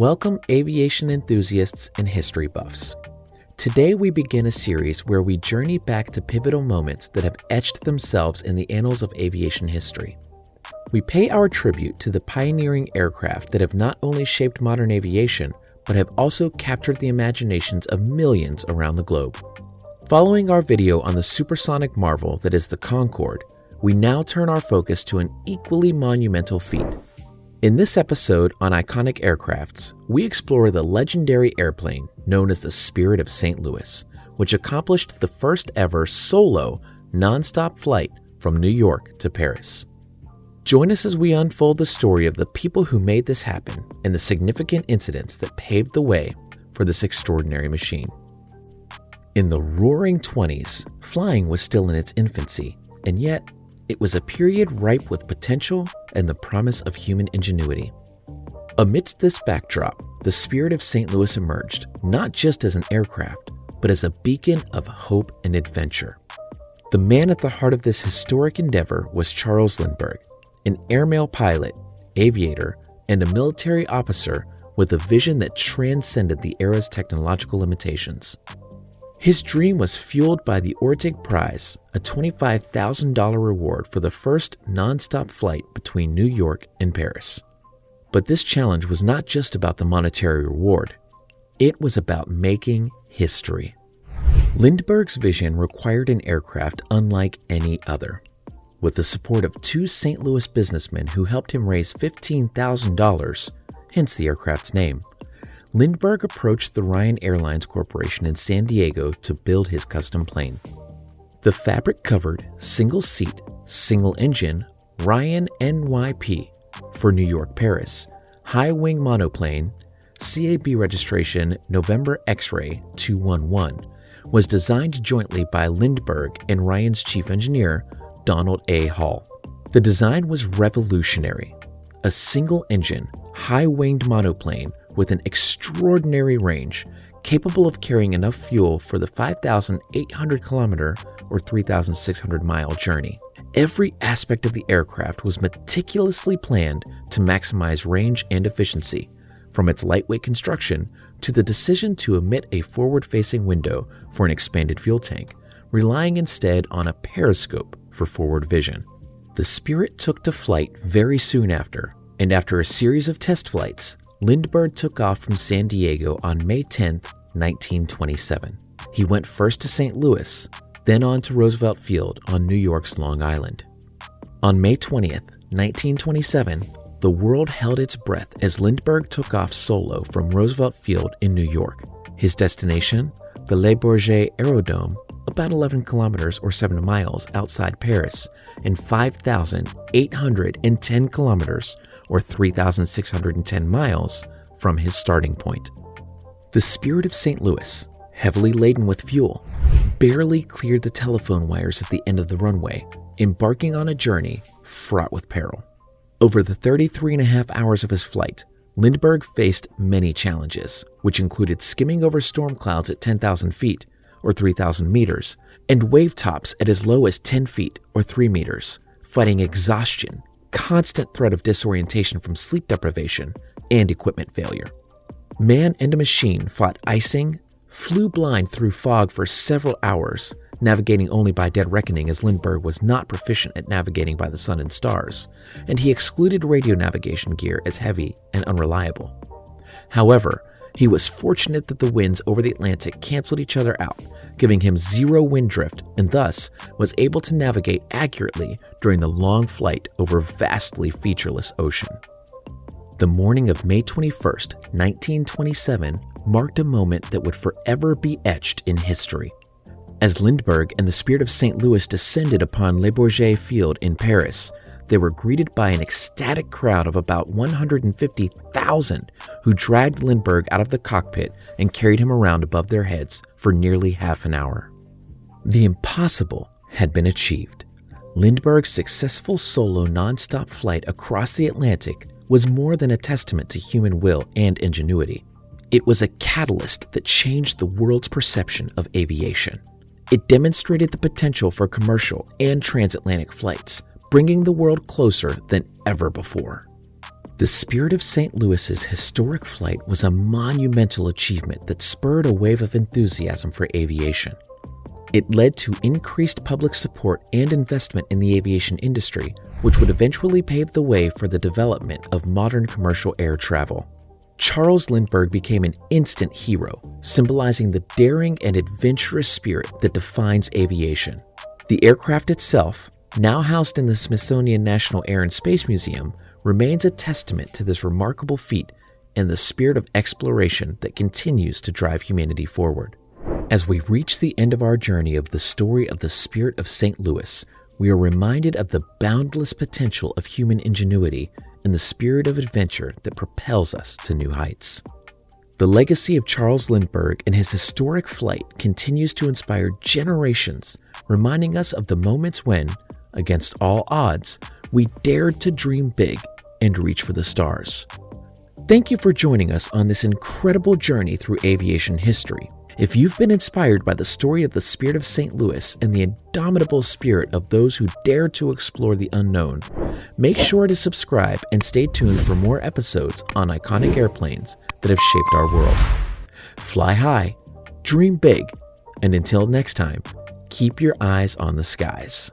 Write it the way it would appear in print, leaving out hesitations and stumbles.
Welcome, aviation enthusiasts and history buffs. Today we begin a series where we journey back to pivotal moments that have etched themselves in the annals of aviation history. We pay our tribute to the pioneering aircraft that have not only shaped modern aviation, but have also captured the imaginations of millions around the globe. Following our video on the supersonic marvel that is the Concorde, we now turn our focus to an equally monumental feat. In this episode on iconic aircrafts, we explore the legendary airplane known as the Spirit of St. Louis, which accomplished the first ever solo, non-stop flight from New York to Paris. Join us as we unfold the story of the people who made this happen and the significant incidents that paved the way for this extraordinary machine. In the roaring 20s, flying was still in its infancy, and yet it was a period ripe with potential and the promise of human ingenuity. Amidst this backdrop, the Spirit of St. Louis emerged not just as an aircraft, but as a beacon of hope and adventure. The man at the heart of this historic endeavor was Charles Lindbergh, an airmail pilot, aviator, and a military officer with a vision that transcended the era's technological limitations. His dream was fueled by the Orteig Prize, a $25,000 reward for the first non-stop flight between New York and Paris. But this challenge was not just about the monetary reward. It was about making history. Lindbergh's vision required an aircraft unlike any other. With the support of two St. Louis businessmen who helped him raise $15,000, hence the aircraft's name, Lindbergh approached the Ryan Airlines Corporation in San Diego to build his custom plane. The fabric-covered, single-seat, single-engine Ryan NYP for New York-Paris, high-wing monoplane, CAB registration November X-ray 211, was designed jointly by Lindbergh and Ryan's chief engineer, Donald A. Hall. The design was revolutionary. A single-engine, high-winged monoplane with an extraordinary range, capable of carrying enough fuel for the 5,800 kilometer or 3,600 mile journey. Every aspect of the aircraft was meticulously planned to maximize range and efficiency, from its lightweight construction to the decision to omit a forward-facing window for an expanded fuel tank, relying instead on a periscope for forward vision. The Spirit took to flight very soon after, and after a series of test flights, Lindbergh took off from San Diego on May 10, 1927. He went first to St. Louis, then on to Roosevelt Field on New York's Long Island. On May 20, 1927, the world held its breath as Lindbergh took off solo from Roosevelt Field in New York. His destination, the Le Bourget Aerodrome, about 11 kilometers or 7 miles outside Paris, and 5,810 kilometers or 3,610 miles from his starting point. The Spirit of St. Louis, heavily laden with fuel, barely cleared the telephone wires at the end of the runway, embarking on a journey fraught with peril. Over the 33.5 hours of his flight, Lindbergh faced many challenges, which included skimming over storm clouds at 10,000 feet, or 3,000 meters, and wave tops at as low as 10 feet or 3 meters, fighting exhaustion, constant threat of disorientation from sleep deprivation, and equipment failure. Man and a machine fought icing, flew blind through fog for several hours, navigating only by dead reckoning as Lindbergh was not proficient at navigating by the sun and stars, and he excluded radio navigation gear as heavy and unreliable. However, he was fortunate that the winds over the Atlantic canceled each other out, giving him zero wind drift, and thus was able to navigate accurately during the long flight over vastly featureless ocean. The morning of May 21, 1927, marked a moment that would forever be etched in history. As Lindbergh and the Spirit of St. Louis descended upon Le Bourget Field in Paris, they were greeted by an ecstatic crowd of about 150,000 who dragged Lindbergh out of the cockpit and carried him around above their heads for nearly half an hour. The impossible had been achieved. Lindbergh's successful solo non-stop flight across the Atlantic was more than a testament to human will and ingenuity. It was a catalyst that changed the world's perception of aviation. It demonstrated the potential for commercial and transatlantic flights, bringing the world closer than ever before. The Spirit of St. Louis's historic flight was a monumental achievement that spurred a wave of enthusiasm for aviation. It led to increased public support and investment in the aviation industry, which would eventually pave the way for the development of modern commercial air travel. Charles Lindbergh became an instant hero, symbolizing the daring and adventurous spirit that defines aviation. The aircraft itself, now housed in the Smithsonian National Air and Space Museum, remains a testament to this remarkable feat and the spirit of exploration that continues to drive humanity forward. As we reach the end of our journey of the story of the Spirit of St. Louis, we are reminded of the boundless potential of human ingenuity and the spirit of adventure that propels us to new heights. The legacy of Charles Lindbergh and his historic flight continues to inspire generations, reminding us of the moments when, against all odds, we dared to dream big and reach for the stars. Thank you for joining us on this incredible journey through aviation history. If you've been inspired by the story of the Spirit of St. Louis and the indomitable spirit of those who dare to explore the unknown, make sure to subscribe and stay tuned for more episodes on iconic airplanes that have shaped our world. Fly high, dream big, and until next time, keep your eyes on the skies.